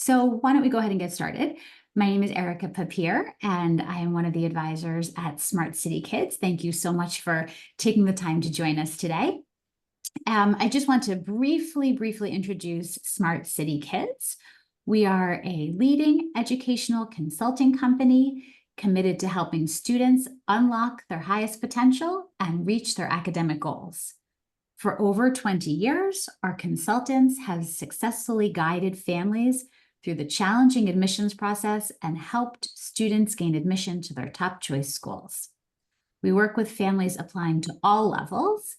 So why don't we go ahead and get started? My name is Erica Papier, and I am one of the advisors at Smart City Kids. Thank you so much for taking the time to join us today. I just want to briefly introduce Smart City Kids. We are a leading educational consulting company committed to helping students unlock their highest potential and reach their academic goals. For over 20 years, our consultants have successfully guided families through the challenging admissions process and helped students gain admission to their top choice schools. We work with families applying to all levels,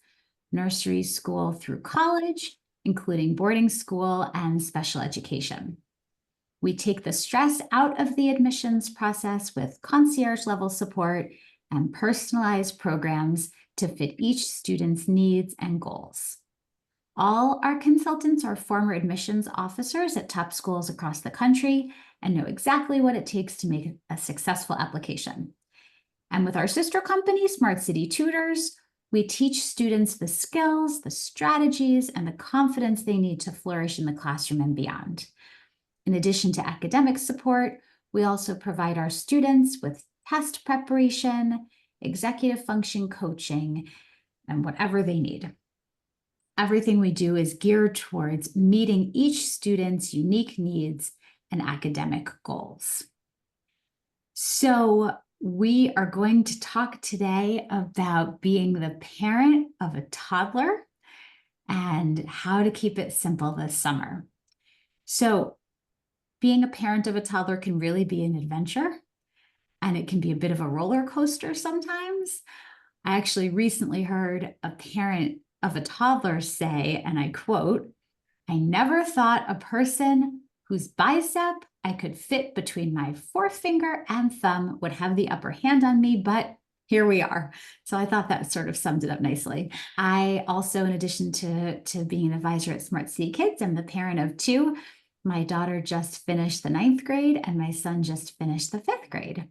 nursery school through college, including boarding school and special education. We take the stress out of the admissions process with concierge level support and personalized programs to fit each student's needs and goals. All our consultants are former admissions officers at top schools across the country and know exactly what it takes to make a successful application. And with our sister company, Smart City Tutors, we teach students the skills, the strategies, and the confidence they need to flourish in the classroom and beyond. In addition to academic support, we also provide our students with test preparation, executive function coaching, and whatever they need. Everything we do is geared towards meeting each student's unique needs and academic goals. So we are going to talk today about being the parent of a toddler and how to keep it simple this summer. So being a parent of a toddler can really be an adventure, and it can be a bit of a roller coaster sometimes. I actually recently heard a parent of a toddler say, and I quote, "I never thought a person whose bicep I could fit between my forefinger and thumb would have the upper hand on me, but here we are." So I thought that sort of summed it up nicely. I also, in addition to being an advisor at Smart City Kids, I'm the parent of two. My daughter just finished the 9th grade and my son just finished the 5th grade.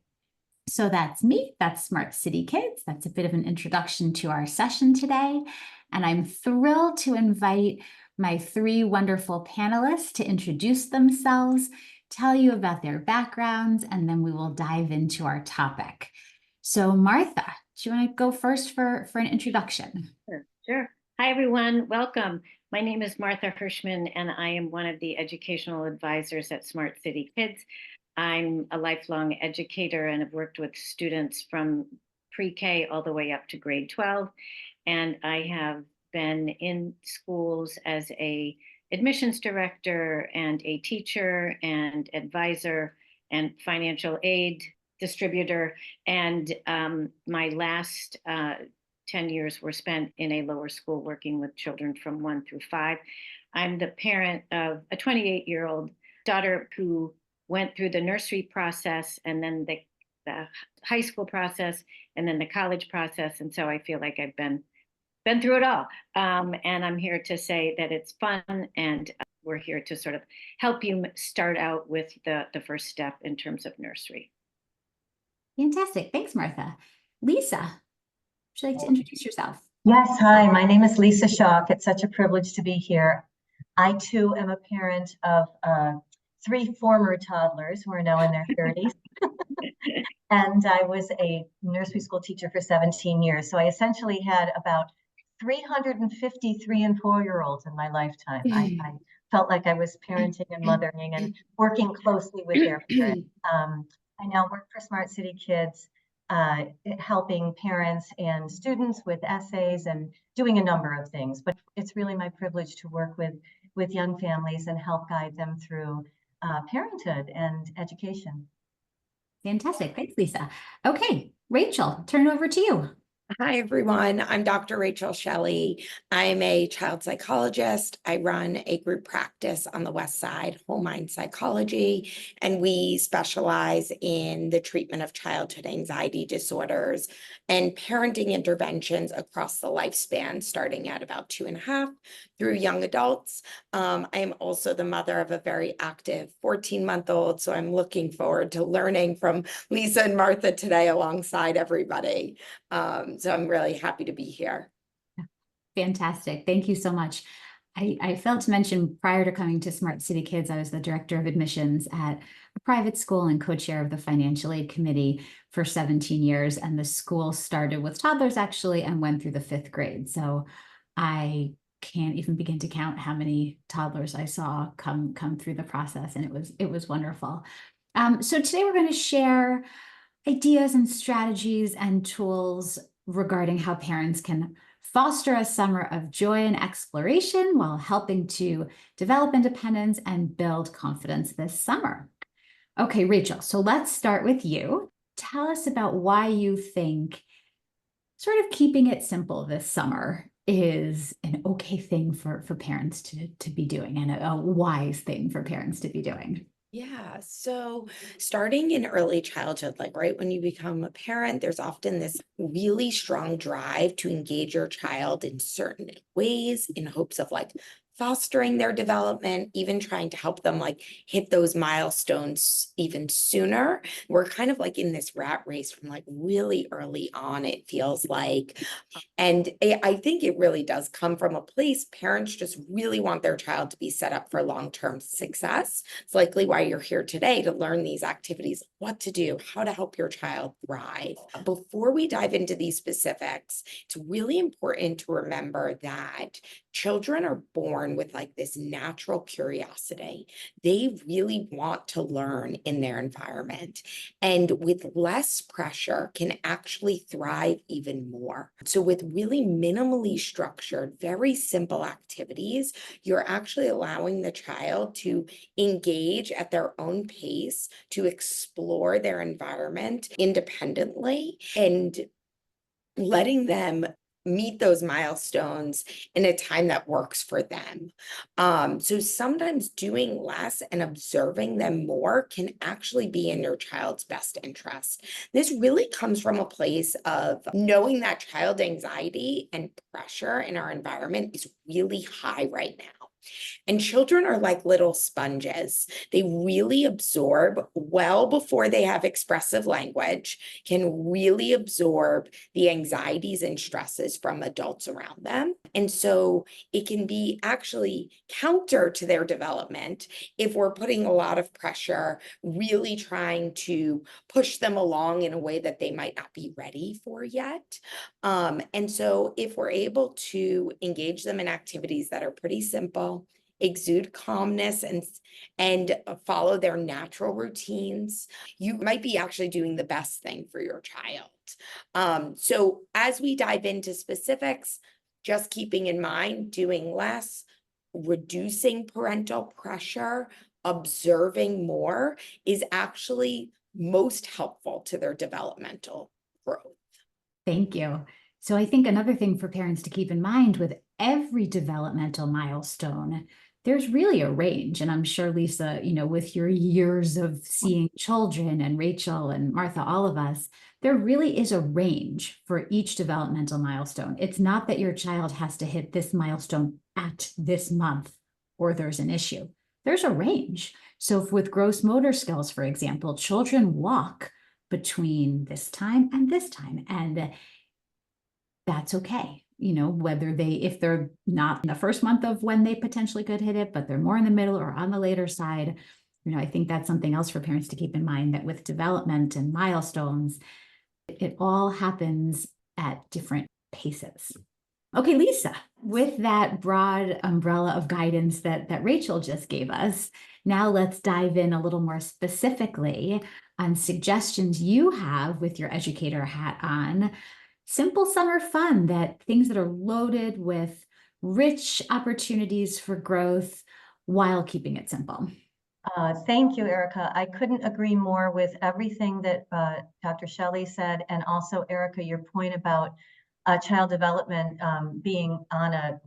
So that's me, that's Smart City Kids. That's a bit of an introduction to our session today. And I'm thrilled to invite my three wonderful panelists to introduce themselves, tell you about their backgrounds, and then we will dive into our topic. So Martha, do you want to go first for an introduction? Sure. Hi, everyone. Welcome. My name is Martha Hirschman, and I am one of the educational advisors at Smart City Kids. I'm a lifelong educator and have worked with students from pre-K all the way up to grade 12. And I have been in schools as a admissions director and a teacher and advisor and financial aid distributor. And my last 10 years were spent in a lower school working with children from 1 through 5. I'm the parent of a 28-year-old daughter who went through the nursery process and then the high school process and then the college process. And so I feel like I've been through it all. And I'm here to say that it's fun, and we're here to sort of help you start out with the first step in terms of nursery. Fantastic. Thanks, Martha. Lisa, would you like to introduce yourself? Yes, hi, my name is Lisa Schalk. It's such a privilege to be here. I too am a parent of 3 former toddlers who are now in their 30s. And I was a nursery school teacher for 17 years. So I essentially had about 353 and 4-year-olds in my lifetime. I felt like I was parenting and mothering and working closely with their parents. I now work for Smart City Kids, helping parents and students with essays and doing a number of things. But it's really my privilege to work with young families and help guide them through parenthood and education. Fantastic. Thanks, Lisa. Okay, Rachel, turn it over to you. Hi, everyone. I'm Dr. Rachel Shelley. I'm a child psychologist. I run a group practice on the West Side, WholeMind Psychology, and we specialize in the treatment of childhood anxiety disorders and parenting interventions across the lifespan, starting at about 2.5 through young adults. I am also the mother of a very active 14-month-old, so I'm looking forward to learning from Lisa and Martha today alongside everybody. So I'm really happy to be here. Fantastic. Thank you so much. I failed to mention prior to coming to Smart City Kids, I was the director of admissions at a private school and co-chair of the financial aid committee for 17 years. And the school started with toddlers actually and went through the 5th grade. So I can't even begin to count how many toddlers I saw come through the process. And it was wonderful. So today we're going to share ideas and strategies and tools regarding how parents can foster a summer of joy and exploration while helping to develop independence and build confidence this summer. Okay, Rachel, so let's start with you. Tell us about why you think sort of keeping it simple this summer is an okay thing for parents to be doing and a wise thing for parents to be doing. Yeah, so starting in early childhood, like right when you become a parent, there's often this really strong drive to engage your child in certain ways in hopes of like fostering their development, even trying to help them like hit those milestones even sooner. We're kind of like in this rat race from like really early on, it feels like. And I think it really does come from a place parents just really want their child to be set up for long-term success. It's likely why you're here today, to learn these activities, what to do, how to help your child thrive. Before we dive into these specifics, it's really important to remember that children are born with like this natural curiosity. They really want to learn in their environment, and with less pressure can actually thrive even more. So with really minimally structured, very simple activities, you're actually allowing the child to engage at their own pace, to explore their environment independently, and letting them meet those milestones in a time that works for them. So sometimes doing less and observing them more can actually be in your child's best interest. This really comes from a place of knowing that child anxiety and pressure in our environment is really high right now. And children are like little sponges. They really absorb well before they have expressive language, can really absorb the anxieties and stresses from adults around them. And so it can be actually counter to their development if we're putting a lot of pressure, really trying to push them along in a way that they might not be ready for yet. And so if we're able to engage them in activities that are pretty simple, exude calmness and follow their natural routines, you might be actually doing the best thing for your child. So as we dive into specifics, just keeping in mind doing less, reducing parental pressure, observing more is actually most helpful to their developmental growth. Thank you. So I think another thing for parents to keep in mind with every developmental milestone, there's really a range. And I'm sure, Lisa, with your years of seeing children, and Rachel and Martha, all of us, there really is a range for each developmental milestone. It's not that your child has to hit this milestone at this month or there's an issue. There's a range. So with gross motor skills, for example, children walk between this time and this time, and that's okay. Whether if they're not in the first month of when they potentially could hit it, but they're more in the middle or on the later side, I think that's something else for parents to keep in mind, that with development and milestones, it all happens at different paces. Okay, Lisa, with that broad umbrella of guidance that Rachel just gave us, now let's dive in a little more specifically on suggestions you have with your educator hat on. Simple summer fun, things that are loaded with rich opportunities for growth while keeping it simple. Thank you, Erica. I couldn't agree more with everything that Dr. Shelley said. And also, Erica, your point about child development being on a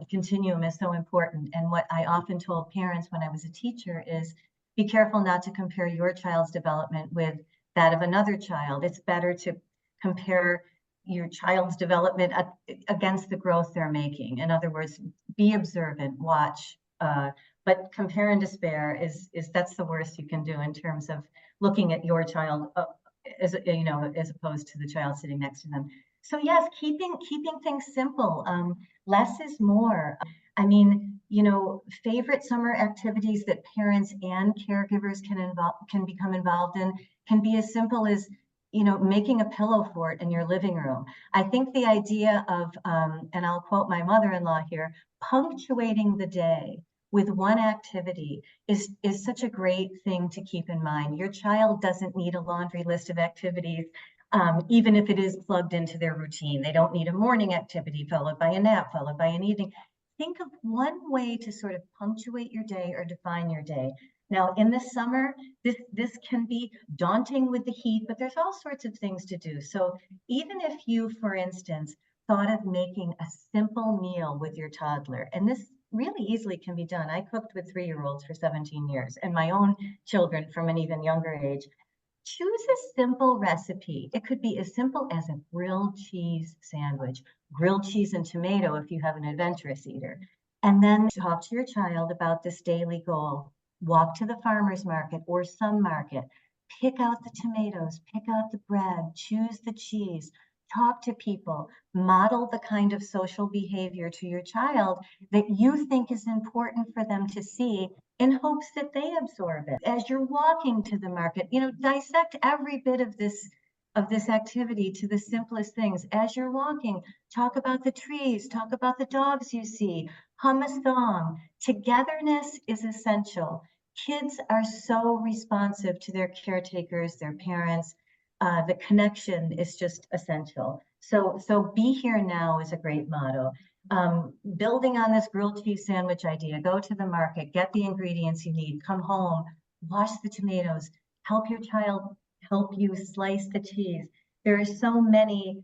continuum is so important. And what I often told parents when I was a teacher is, be careful not to compare your child's development with that of another child. It's better to compare your child's development against the growth they're making. In other words, be observant, watch, but compare and despair is that's the worst you can do in terms of looking at your child as opposed to the child sitting next to them. So yes, keeping things simple. Less is more. I mean, favorite summer activities that parents and caregivers can become involved in can be as simple as, making a pillow fort in your living room. I think the idea of, and I'll quote my mother-in-law here, punctuating the day with one activity is such a great thing to keep in mind. Your child doesn't need a laundry list of activities, even if it is plugged into their routine. They don't need a morning activity followed by a nap, followed by an evening. Think of one way to sort of punctuate your day or define your day. Now, in the summer, this can be daunting with the heat, but there's all sorts of things to do. So even if you, for instance, thought of making a simple meal with your toddler, and this really easily can be done. I cooked with 3-year-olds for 17 years and my own children from an even younger age. Choose a simple recipe. It could be as simple as a grilled cheese sandwich, grilled cheese and tomato if you have an adventurous eater. And then talk to your child about this daily goal. Walk to the farmer's market or some market. Pick out the tomatoes, pick out the bread, choose the cheese, talk to people, model the kind of social behavior to your child that you think is important for them to see in hopes that they absorb it. As you're walking to the market, dissect every bit of this activity to the simplest things. As you're walking, talk about the trees, talk about the dogs you see, hum a song. Togetherness is essential. Kids are so responsive to their caretakers, their parents. The connection is just essential. So be here now is a great motto. Building on this grilled cheese sandwich idea, go to the market, get the ingredients you need, come home, wash the tomatoes, help your child help you slice the cheese. There are so many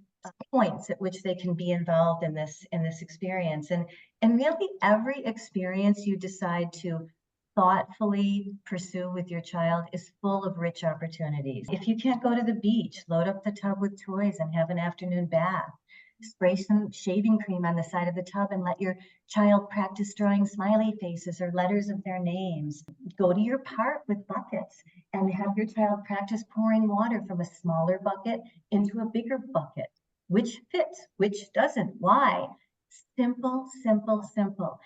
points at which they can be involved in this experience. And really every experience you decide to thoughtfully pursue with your child is full of rich opportunities. If you can't go to the beach, load up the tub with toys and have an afternoon bath. Spray some shaving cream on the side of the tub and let your child practice drawing smiley faces or letters of their names. Go to your park with buckets and have your child practice pouring water from a smaller bucket into a bigger bucket. Which fits, which doesn't, why? Simple, simple, simple.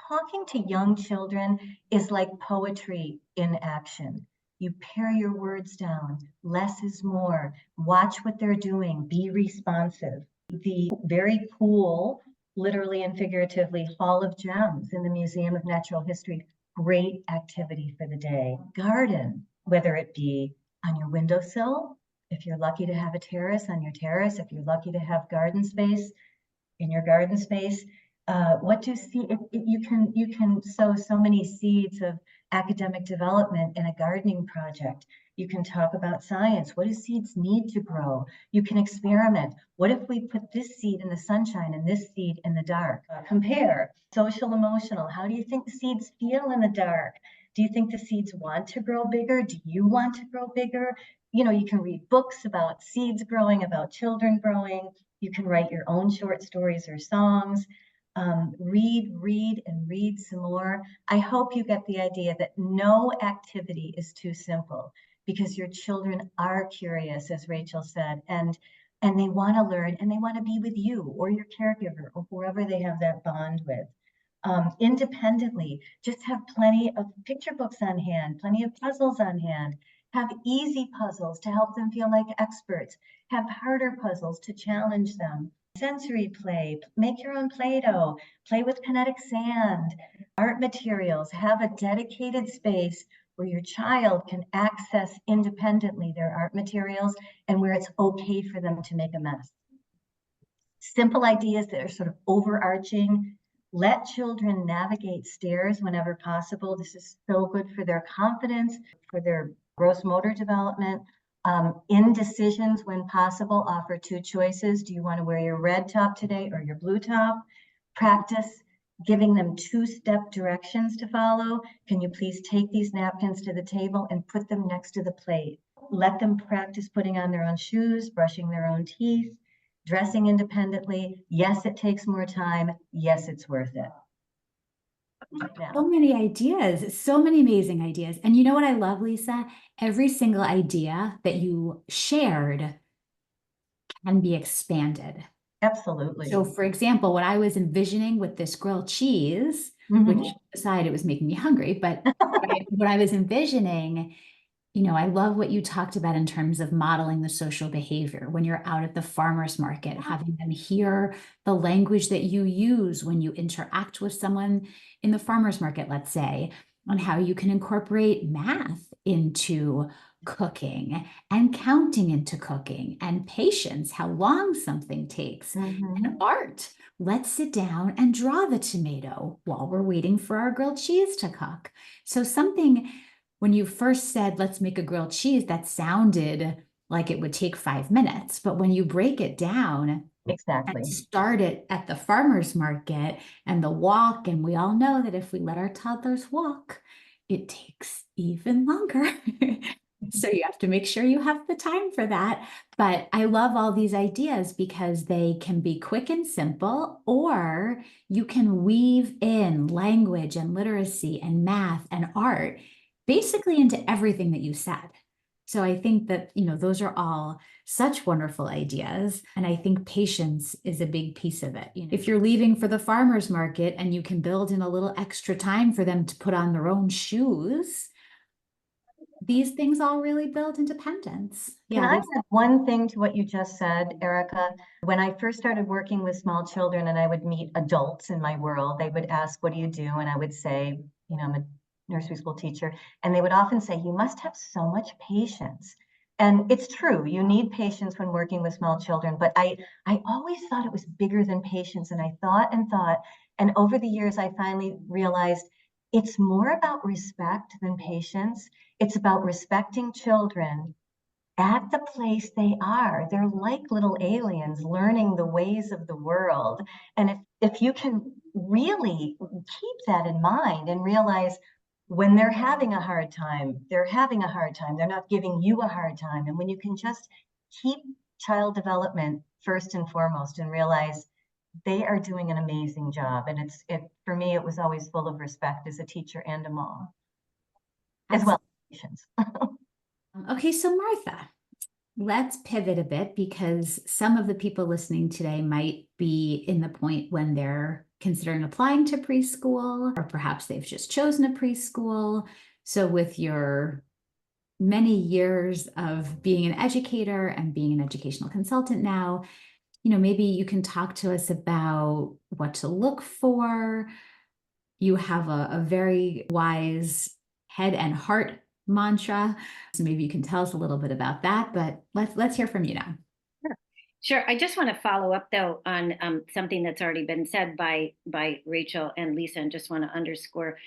Talking to young children is like poetry in action. You pare your words down, less is more. Watch what they're doing, be responsive. The very cool, literally and figuratively, Hall of Gems in the Museum of Natural History, great activity for the day. Garden, whether it be on your windowsill, if you're lucky to have a terrace on your terrace, if you're lucky to have garden space in your garden space, you can sow so many seeds of academic development in a gardening project. You can talk about science. What do seeds need to grow? You can experiment. What if we put this seed in the sunshine and this seed in the dark? Compare. Social emotional. How do you think the seeds feel in the dark? Do you think the seeds want to grow bigger? Do you want to grow bigger? You can read books about seeds growing, about children growing. You can write your own short stories or songs. Read and read some more. I hope you get the idea that no activity is too simple because your children are curious, as Rachel said, and they want to learn and they want to be with you or your caregiver or whoever they have that bond with. Independently, just have plenty of picture books on hand, plenty of puzzles on hand. Have easy puzzles to help them feel like experts. Have harder puzzles to challenge them. Sensory play, make your own Play-Doh, play with kinetic sand, art materials, have a dedicated space where your child can access independently their art materials and where it's okay for them to make a mess. Simple ideas that are sort of overarching. Let children navigate stairs whenever possible. This is so good for their confidence, for their gross motor development. Indecisions when possible, offer 2 choices. Do you want to wear your red top today or your blue top? Practice giving them 2-step directions to follow. Can you please take these napkins to the table and put them next to the plate? Let them practice putting on their own shoes, brushing their own teeth, dressing independently. Yes, it takes more time. Yes, it's worth it. So many ideas, so many amazing ideas. And you know what I love, Lisa? Every single idea that you shared can be expanded. Absolutely. So for example, what I was envisioning with this grilled cheese, Mhm. which aside, it was making me hungry, but what I was envisioning, I love what you talked about in terms of modeling the social behavior when you're out at the farmer's market, having them hear the language that you use when you interact with someone in the farmer's market, let's say, on how you can incorporate math into cooking and counting into cooking and patience, how long something takes, Mhm. and art. Let's sit down and draw the tomato while we're waiting for our grilled cheese to cook. So something, when you first said, let's make a grilled cheese, that sounded like it would take 5 minutes. But when you break it down Exactly. and start it at the farmer's market and the walk, and we all know that if we let our toddlers walk, it takes even longer. So you have to make sure you have the time for that. But I love all these ideas because they can be quick and simple, or you can weave in language and literacy and math and art basically into everything that you said. So I think that, those are all such wonderful ideas. And I think patience is a big piece of it. If you're leaving for the farmer's market and you can build in a little extra time for them to put on their own shoes, these things all really build independence. Can Yeah, I add one thing to what you just said, Erica? When I first started working with small children and I would meet adults in my world, they would ask, what do you do? And I would say, I'm a nursery school teacher. And they would often say, you must have so much patience. And it's true, you need patience when working with small children. But I always thought it was bigger than patience. And I thought and thought. And over the years, I finally realized it's more about respect than patience. It's about respecting children at the place they are. They're like little aliens learning the ways of the world. And if you can really keep that in mind and realize when they're having a hard time, they're having a hard time. They're not giving you a hard time. And when you can just keep child development first and foremost and realize they are doing an amazing job. And for me, it was always full of respect as a teacher and a mom, as well as patience. Okay, so Martha, let's pivot a bit because some of the people listening today might be in the point when they're considering applying to preschool, or perhaps they've just chosen a preschool. So with your many years of being an educator and being an educational consultant now, maybe you can talk to us about what to look for. You have a very wise head and heart mantra. So maybe you can tell us a little bit about that, but let's hear from you now. Sure. I just want to follow up though on something that's already been said by Rachel and Lisa, and just want to underscore,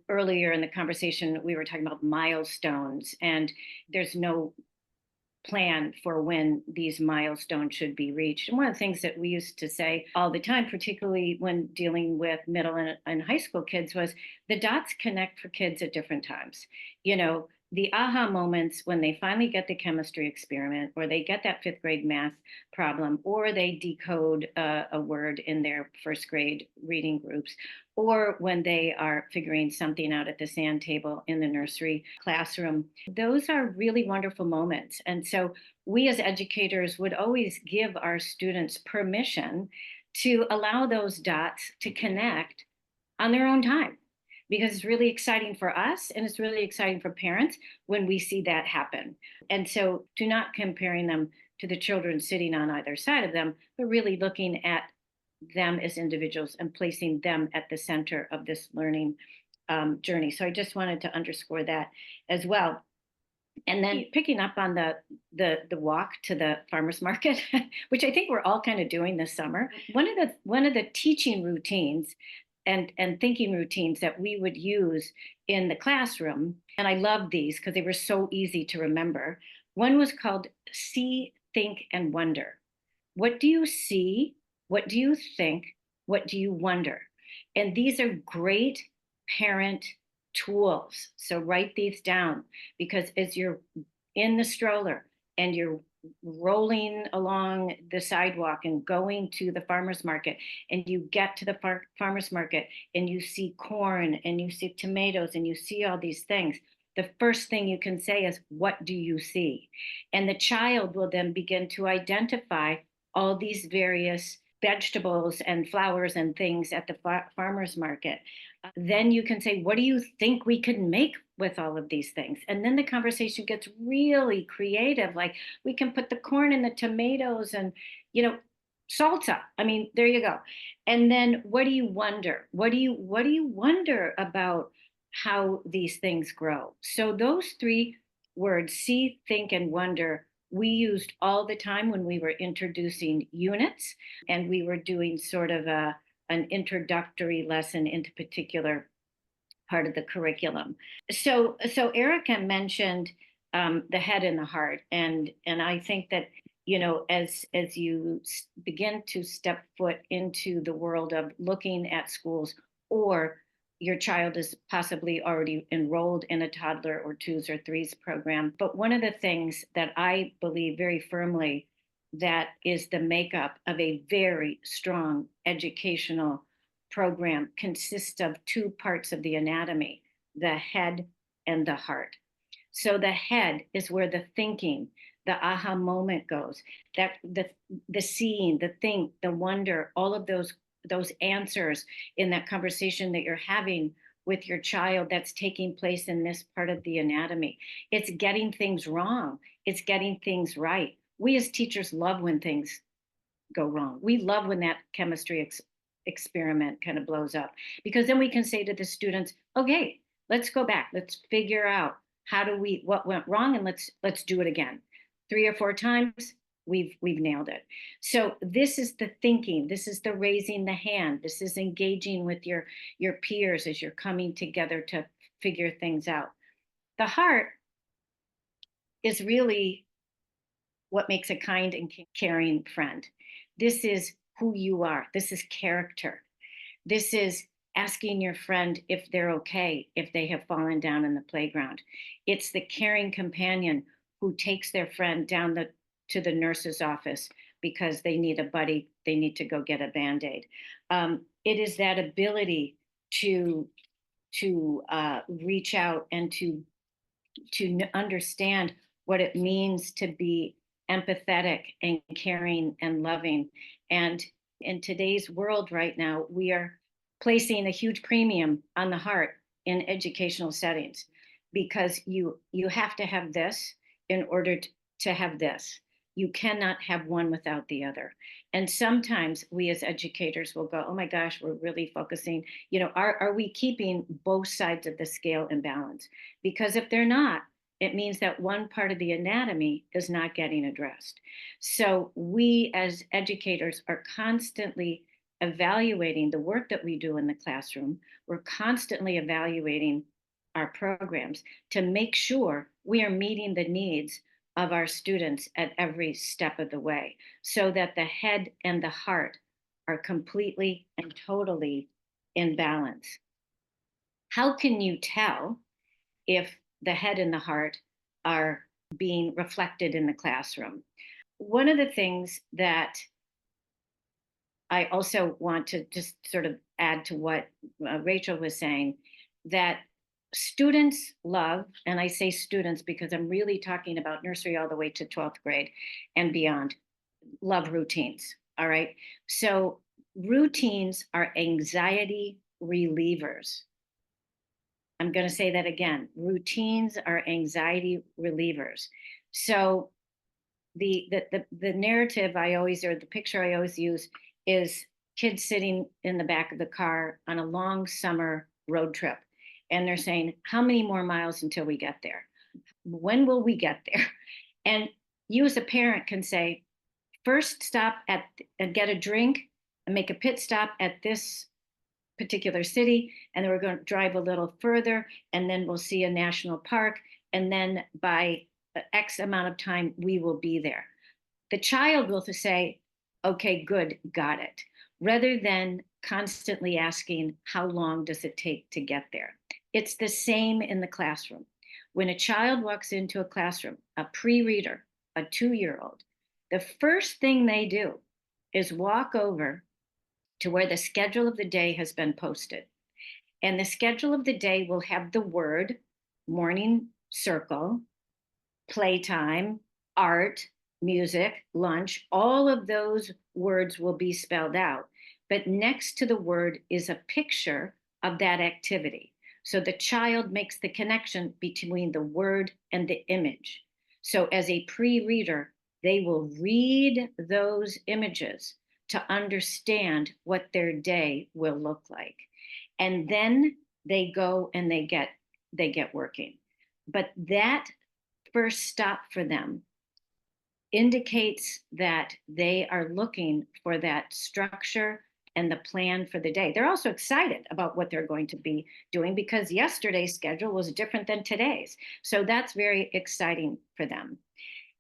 earlier in the conversation we were talking about milestones, and there's no plan for when these milestones should be reached. And one of the things that we used to say all the time, particularly when dealing with middle and high school kids, was the dots connect for kids at different times. The aha moments when they finally get the chemistry experiment, or they get that fifth grade math problem, or they decode a word in their first grade reading groups, or when they are figuring something out at the sand table in the nursery classroom. Those are really wonderful moments. And so we as educators would always give our students permission to allow those dots to connect on their own time, because it's really exciting for us and it's really exciting for parents when we see that happen. And so do not comparing them to the children sitting on either side of them, but really looking at them as individuals and placing them at the center of this learning journey. So I just wanted to underscore that as well. And then picking up on the walk to the farmers market, which I think we're all kind of doing this summer. One of the teaching routines and thinking routines that we would use in the classroom, and I loved these because they were so easy to remember. One was called See, Think, and Wonder. What do you see? What do you think? What do you wonder? And these are great parent tools. So write these down, because as you're in the stroller and you're rolling along the sidewalk and going to the farmer's market, and you get to the farmer's market and you see corn and you see tomatoes and you see all these things, the first thing you can say is, what do you see? And the child will then begin to identify all these various vegetables and flowers and things at the farmer's market. Then you can say, what do you think we could make with all of these things? And then the conversation gets really creative. Like, we can put the corn and the tomatoes and, salsa. I mean, there you go. And then what do you wonder? What do you wonder about how these things grow? So those three words, see, think, and wonder, we used all the time when we were introducing units, and we were doing sort of an introductory lesson into particular part of the curriculum. So Erica mentioned the head and the heart, and I think that, as you begin to step foot into the world of looking at schools, or your child is possibly already enrolled in a toddler or twos or threes program. But one of the things that I believe very firmly that is the makeup of a very strong educational program consists of two parts of the anatomy, the head and the heart. So the head is where the thinking, the aha moment goes, that the seeing, the think, the wonder, all of those answers in that conversation that you're having with your child that's taking place in this part of the anatomy. It's getting things wrong. It's getting things right. We as teachers love when things go wrong. We love when that chemistry experiment kind of blows up, because then we can say to the students, okay, let's go back. Let's figure out what went wrong, and let's do it again. 3 or 4 times, we've nailed it. So this is the thinking, this is the raising the hand, this is engaging with your peers as you're coming together to figure things out. The heart is really what makes a kind and caring friend. This is who you are. This is character. This is asking your friend if they're okay, if they have fallen down in the playground. It's the caring companion who takes their friend down to the nurse's office because they need a buddy, they need to go get a Band-Aid. It is that ability to reach out and to understand what it means to be empathetic and caring and loving. And in today's world right now, we are placing a huge premium on the heart in educational settings, because you have to have this in order to have this. You cannot have one without the other. And sometimes we as educators will go, oh my gosh, we're really focusing, are we keeping both sides of the scale in balance? Because if they're not, it means that one part of the anatomy is not getting addressed. So we as educators are constantly evaluating the work that we do in the classroom. We're constantly evaluating our programs to make sure we are meeting the needs of our students at every step of the way, so that the head and the heart are completely and totally in balance. How can you tell if the head and the heart are being reflected in the classroom? One of the things that I also want to just sort of add to what Rachel was saying, that students love, and I say students because I'm really talking about nursery all the way to 12th grade and beyond, love routines, all right? So routines are anxiety relievers. I'm going to say that again. Routines are anxiety relievers. So the narrative the picture I always use is kids sitting in the back of the car on a long summer road trip. And they're saying, how many more miles until we get there? When will we get there? And you as a parent can say, first stop and get a drink and make a pit stop at this particular city. And then we're going to drive a little further, and then we'll see a national park. And then by X amount of time, we will be there. The child will say, okay, good, got it. Rather than constantly asking, how long does it take to get there? It's the same in the classroom. When a child walks into a classroom, a pre-reader, a 2-year-old, the first thing they do is walk over to where the schedule of the day has been posted. And the schedule of the day will have the word morning circle, playtime, art, music, lunch, all of those words will be spelled out. But next to the word is a picture of that activity. So the child makes the connection between the word and the image. So as a pre-reader, they will read those images to understand what their day will look like. And then they go and they get working. But that first stop for them indicates that they are looking for that structure and the plan for the day. They're also excited about what they're going to be doing because yesterday's schedule was different than today's. So that's very exciting for them.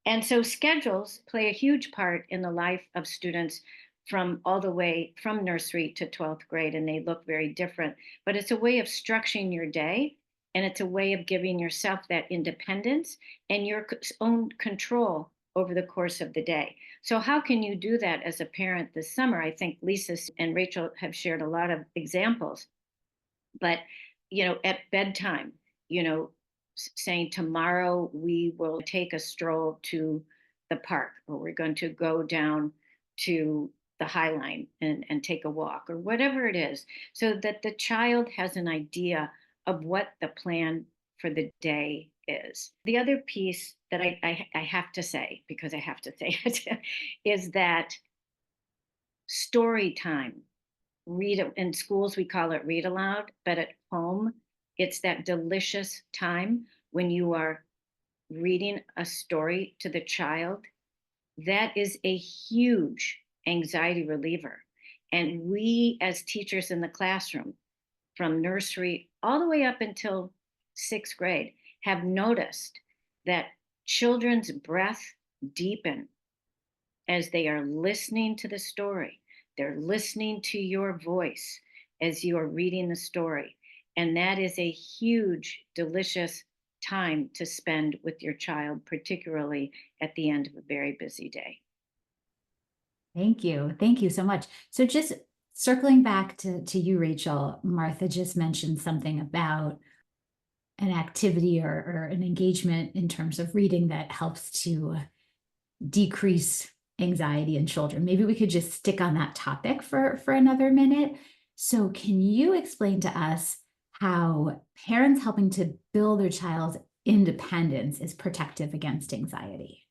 And so schedules play a huge part in the life of students from all the way from nursery to 12th grade, and they look very different. But it's a way of structuring your day, and it's a way of giving yourself that independence and your own control over the course of the day. So how can you do that as a parent this summer? I think Lisa and Rachel have shared a lot of examples. But, at bedtime, saying tomorrow we will take a stroll to the park, or we're going to go down to the High Line and take a walk, or whatever it is, so that the child has an idea of what the plan for the day is. The other piece that I have to say, because I have to say it, is that story time. In schools we call it read aloud, but at home it's that delicious time when you are reading a story to the child. That is a huge anxiety reliever. And we as teachers in the classroom, from nursery all the way up until 6th grade, have noticed that children's breath deepen as they are listening to the story. They're listening to your voice as you are reading the story. And that is a huge, delicious time to spend with your child, particularly at the end of a very busy day. Thank you. Thank you so much. So just circling back to you, Rachel, Martha just mentioned something about an activity or an engagement in terms of reading that helps to decrease anxiety in children. Maybe we could just stick on that topic for another minute. So can you explain to us how parents helping to build their child's independence is protective against anxiety?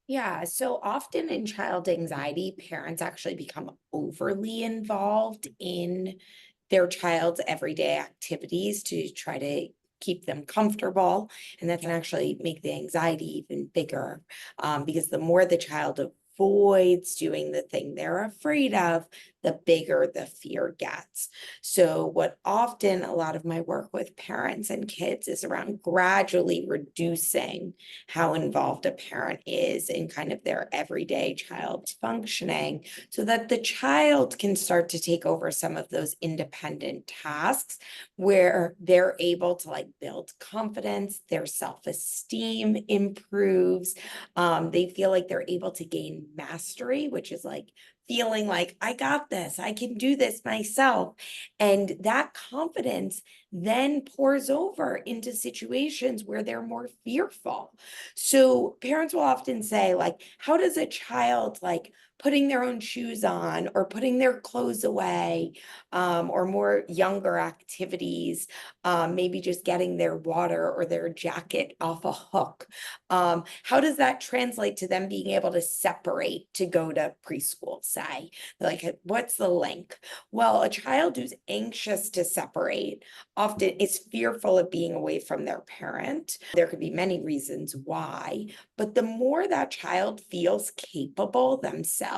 Yeah, so often in child anxiety, parents actually become overly involved in their child's everyday activities to try to keep them comfortable. And that can actually make the anxiety even bigger, because the more the child avoids doing the thing they're afraid of, the bigger the fear gets. So what often a lot of my work with parents and kids is around gradually reducing how involved a parent is in kind of their everyday child's functioning, so that the child can start to take over some of those independent tasks where they're able to build confidence, their self-esteem improves, they feel like they're able to gain mastery, which is feeling like, I got this, I can do this myself. And that confidence then pours over into situations where they're more fearful. So parents will often say, how does a child putting their own shoes on or putting their clothes away, or more younger activities, maybe just getting their water or their jacket off a hook, how does that translate to them being able to separate to go to preschool, say? What's the link? Well, a child who's anxious to separate often is fearful of being away from their parent. There could be many reasons why, but the more that child feels capable themselves,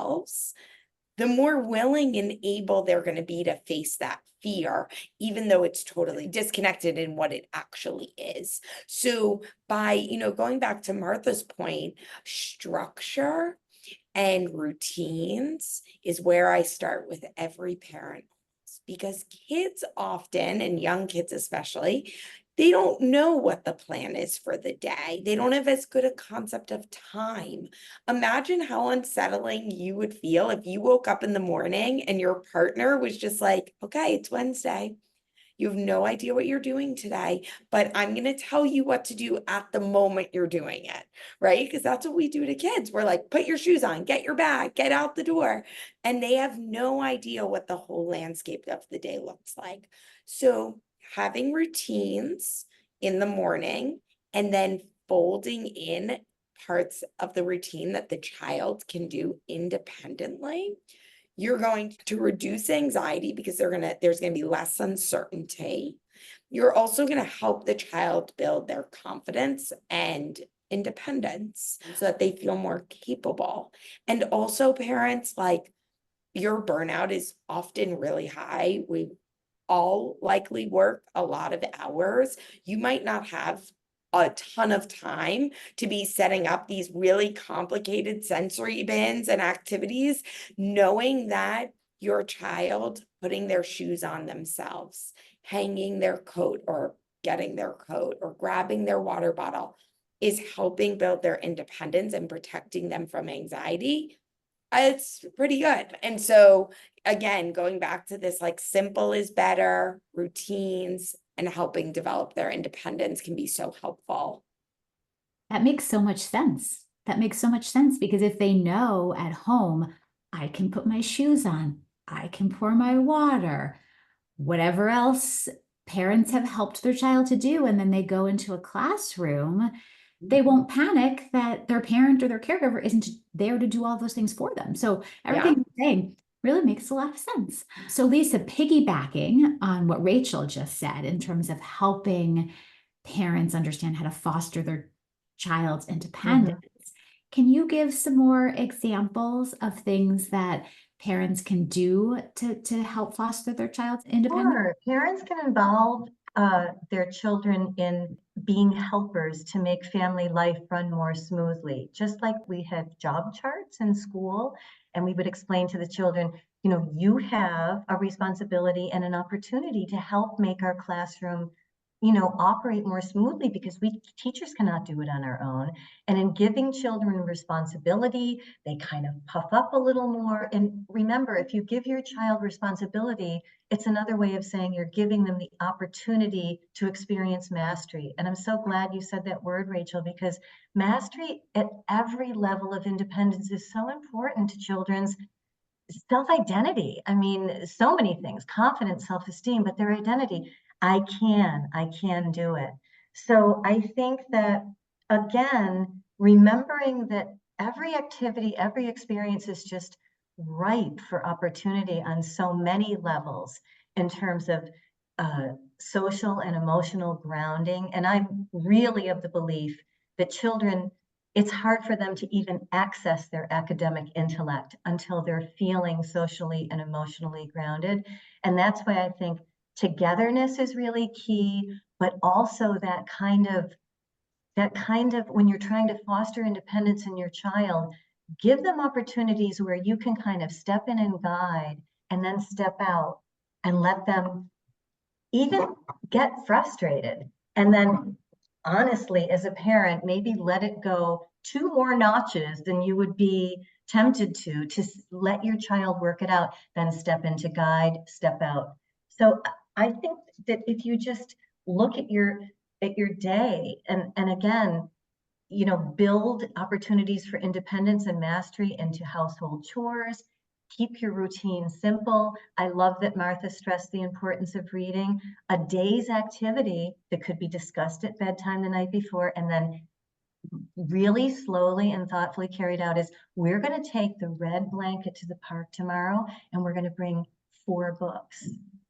the more willing and able they're going to be to face that fear, even though it's totally disconnected in what it actually is. So by, going back to Martha's point, structure and routines is where I start with every parent, because kids often, and young kids especially, they don't know what the plan is for the day. They don't have as good a concept of time. Imagine how unsettling you would feel if you woke up in the morning and your partner was just like, okay, it's Wednesday. You have no idea what you're doing today, but I'm going to tell you what to do at the moment you're doing it, right? Because that's what we do to kids. We're like, put your shoes on, get your bag, get out the door. And they have no idea what the whole landscape of the day looks like. So having routines in the morning and then folding in parts of the routine that the child can do independently, you're going to reduce anxiety because there's going to be less uncertainty. You're also going to help the child build their confidence and independence so that they feel more capable. And also parents, like, your burnout is often really high. We all likely work a lot of hours. You might not have a ton of time to be setting up these really complicated sensory bins and activities, knowing that your child putting their shoes on themselves, hanging their coat or getting their coat or grabbing their water bottle is helping build their independence and protecting them from anxiety. It's pretty good. And so again, going back to this, like, simple is better, routines and helping develop their independence can be so helpful. That makes so much sense. That makes so much sense because if they know at home, I can put my shoes on, I can pour my water, whatever else parents have helped their child to do, and then they go into a classroom, they won't panic that their parent or their caregiver isn't there to do all those things for them. So everything you're saying really makes a lot of sense. So Lisa, piggybacking on what Rachel just said in terms of helping parents understand how to foster their child's independence, can you give some more examples of things that parents can do to help foster their child's independence? Sure. Parents can involve their children in being helpers to make family life run more smoothly. Just like we had job charts in school, and we would explain to the children, you know, you have a responsibility and an opportunity to help make our classroom, you know, operate more smoothly because we teachers cannot do it on our own. And in giving children responsibility, they kind of puff up a little more. And remember, if you give your child responsibility, it's another way of saying you're giving them the opportunity to experience mastery. And I'm so glad you said that word, Rachel, because mastery at every level of independence is so important to children's self-identity. I mean, so many things, confidence, self-esteem, but their identity. I can do it. So I think that, again, remembering that every activity, every experience is just ripe for opportunity on so many levels in terms of social and emotional grounding. And I'm really of the belief that children, it's hard for them to even access their academic intellect until they're feeling socially and emotionally grounded. And that's why I think togetherness is really key, but also that kind of when you're trying to foster independence in your child, give them opportunities where you can kind of step in and guide and then step out and let them even get frustrated. And then honestly, as a parent, maybe let it go 2 more notches than you would be tempted to let your child work it out, then step in to guide, step out. So I think that if you just look at your day and again, you know, build opportunities for independence and mastery into household chores, keep your routine simple. I love that Martha stressed the importance of reading. A day's activity that could be discussed at bedtime the night before and then really slowly and thoughtfully carried out is, we're going to take the red blanket to the park tomorrow and we're going to bring 4 books.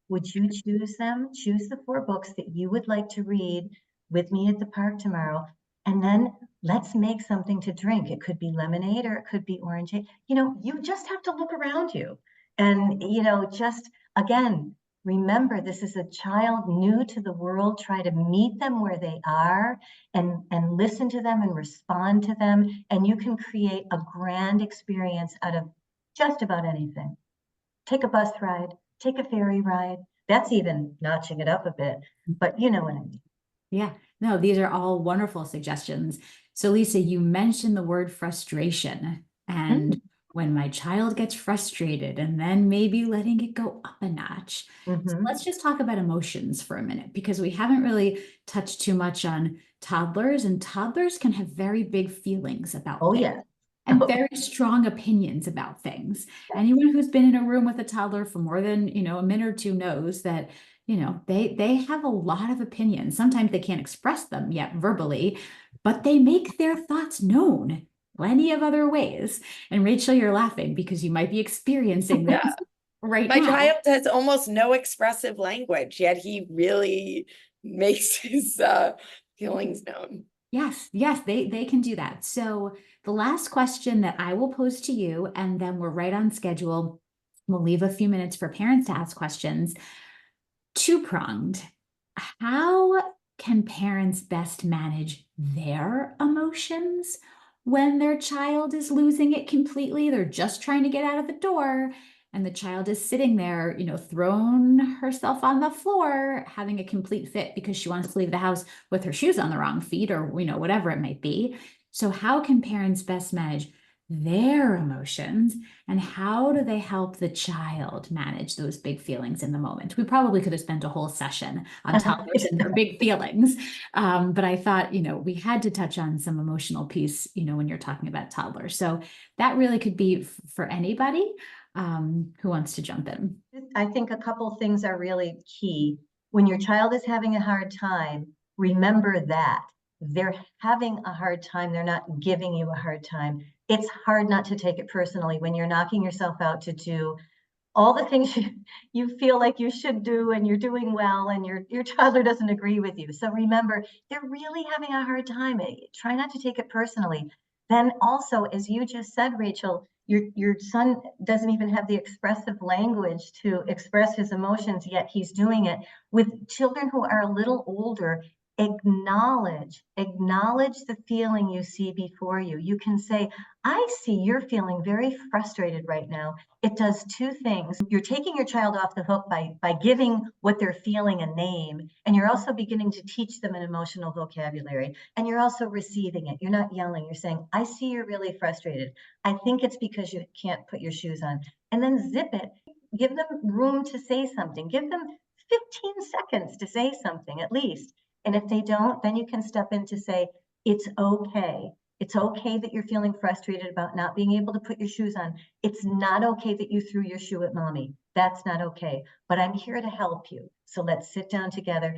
Would you choose them? Choose the 4 books that you would like to read with me at the park tomorrow. And then let's make something to drink. It could be lemonade or it could be orangeade. You know, you just have to look around you. And, you know, just again, remember, this is a child new to the world. Try to meet them where they are and listen to them and respond to them. And you can create a grand experience out of just about anything. Take a bus ride, take a ferry ride. That's even notching it up a bit, but you know what I mean. Yeah, no, these are all wonderful suggestions. So Lisa, you mentioned the word frustration, and when my child gets frustrated, and then maybe letting it go up a notch. So Mhm. let's just talk about emotions for a minute, because we haven't really touched too much on toddlers, and toddlers can have very big feelings about Oh, things yeah. and very strong opinions about things. Anyone who's been in a room with a toddler for more than, a minute or two knows that, they have a lot of opinions. Sometimes they can't express them yet verbally, but they make their thoughts known plenty of other ways. And Rachel, you're laughing because you might be experiencing this right My now. child has almost no expressive language, yet he really makes his feelings known. Yes, they can do that. So the last question that I will pose to you, and then we're right on schedule. We'll leave a few minutes for parents to ask questions. Two-pronged. How can parents best manage their emotions when their child is losing it completely? They're just trying to get out of the door, and the child is sitting there, thrown herself on the floor, having a complete fit because she wants to leave the house with her shoes on the wrong feet, or, whatever it might be. So how can parents best manage their emotions, and how do they help the child manage those big feelings in the moment? We probably could have spent a whole session on toddlers and their big feelings. But I thought, we had to touch on some emotional piece, when you're talking about toddlers. So that really could be for anybody who wants to jump in. I think a couple things are really key. When your child is having a hard time, remember that they're having a hard time. They're not giving you a hard time. It's hard not to take it personally when you're knocking yourself out to do all the things you feel like you should do, and you're doing well, and your toddler doesn't agree with you. So remember, they're really having a hard time. Try not to take it personally. Then also, as you just said, Rachel, your son doesn't even have the expressive language to express his emotions, yet he's doing it. With children who are a little older, acknowledge the feeling you see before you. You can say, I see you're feeling very frustrated right now. It does two things. You're taking your child off the hook by giving what they're feeling a name, and you're also beginning to teach them an emotional vocabulary, and you're also receiving it. You're not yelling. You're saying, I see you're really frustrated. I think it's because you can't put your shoes on. And then zip it. Give them room to say something. Give them 15 seconds to say something at least. And if they don't, then you can step in to say, it's okay. It's okay that you're feeling frustrated about not being able to put your shoes on. It's not okay that you threw your shoe at mommy. That's not okay. But I'm here to help you. So let's sit down together.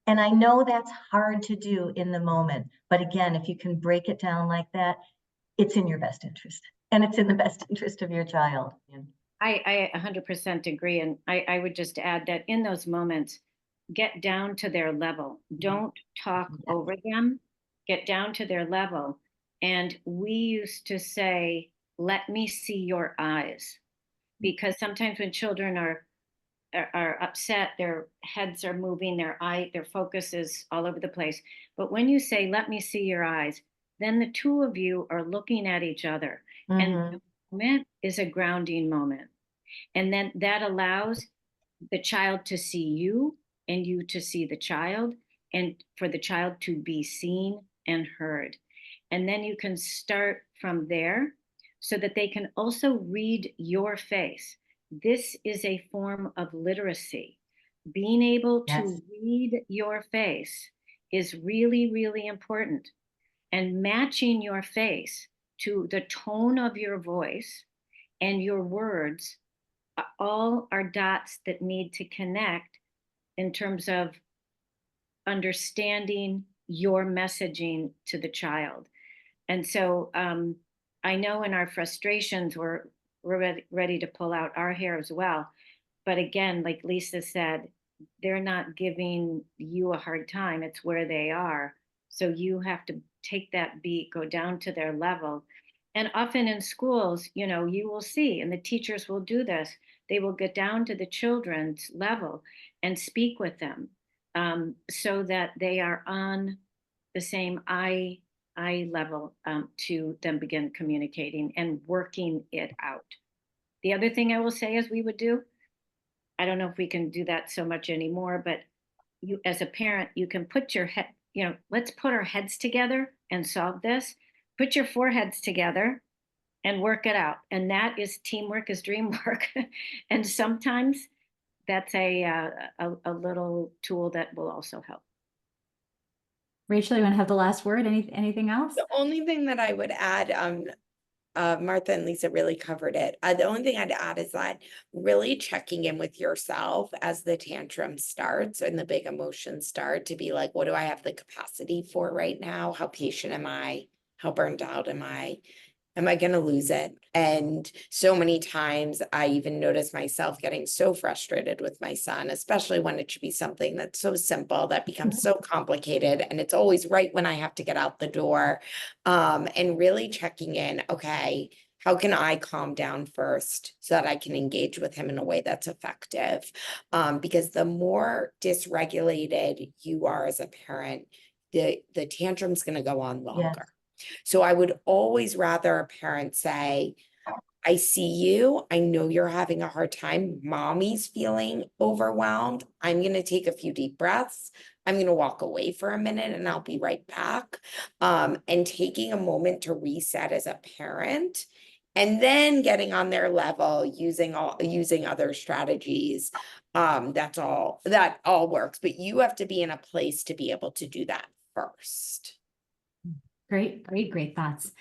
And I know that's hard to do in the moment. But again, if you can break it down like that, it's in your best interest. And it's in the best interest of your child. I 100% agree. And I would just add that in those moments, get down to their level. Don't talk over them. Get down to their level. And we used to say, let me see your eyes. Because sometimes when children are upset, their heads are moving, their focus is all over the place. But when you say, let me see your eyes, then the two of you are looking at each other. And the moment is a grounding moment. And then that allows the child to see you and you to see the child, and for the child to be seen and heard. And then you can start from there so that they can also read your face. This is a form of literacy. Being able to read your face is really, really important. And matching your face to the tone of your voice and your words all are dots that need to connect in terms of understanding your messaging to the child. And so I know in our frustrations, we're ready to pull out our hair as well. But again, like Lisa said, they're not giving you a hard time. It's where they are. So you have to take that beat, go down to their level. And often in schools, you will see, and the teachers will do this, they will get down to the children's level and speak with them so that they are on the same eye level to then begin communicating and working it out. The other thing I will say is we would do, I don't know if we can do that so much anymore, but you as a parent, you can put your head, let's put our heads together and solve this. Put your foreheads together and work it out. And that is teamwork is dream work. And sometimes that's a little tool that will also help. Rachel, you want to have the last word? Anything else? The only thing that I would add, Martha and Lisa really covered it. The only thing I'd add is that really checking in with yourself as the tantrum starts and the big emotions start, to be like, what do I have the capacity for right now? How patient am I? How burned out am I? Am I going to lose it? And so many times I even notice myself getting so frustrated with my son, especially when it should be something that's so simple that becomes so complicated. And it's always right when I have to get out the door. And really checking in, okay, how can I calm down first so that I can engage with him in a way that's effective? Because the more dysregulated you are as a parent, the tantrum's going to go on longer. Yes. So I would always rather a parent say, I see you. I know you're having a hard time. Mommy's feeling overwhelmed. I'm going to take a few deep breaths. I'm going to walk away for a minute and I'll be right back. And taking a moment to reset as a parent, and then getting on their level, using other strategies. That all works, but you have to be in a place to be able to do that first. Great thoughts.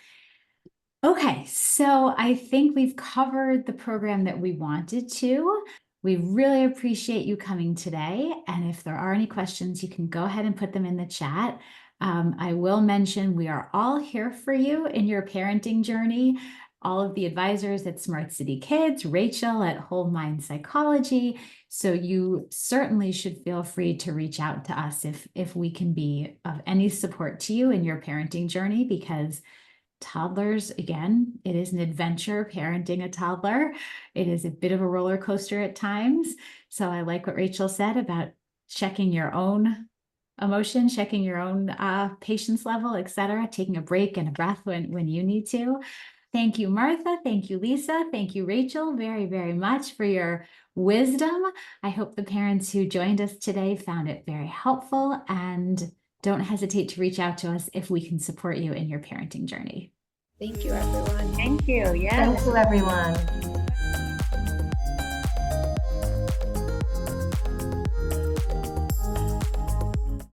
Okay, so I think we've covered the program that we wanted to. We really appreciate you coming today. And if there are any questions, you can go ahead and put them in the chat. I will mention we are all here for you in your parenting journey. All of the advisors at Smart City Kids, Rachel at WholeMind Psychology. So you certainly should feel free to reach out to us if we can be of any support to you in your parenting journey, because toddlers, again, it is an adventure parenting a toddler. It is a bit of a roller coaster at times. So I like what Rachel said about checking your own emotion, checking your own patience level, etc., taking a break and a breath when you need to. Thank you, Martha. Thank you, Lisa. Thank you, Rachel, very, very much for your wisdom. I hope the parents who joined us today found it very helpful, and don't hesitate to reach out to us if we can support you in your parenting journey. Thank you, everyone. Thank you. Yes. Thank you, everyone.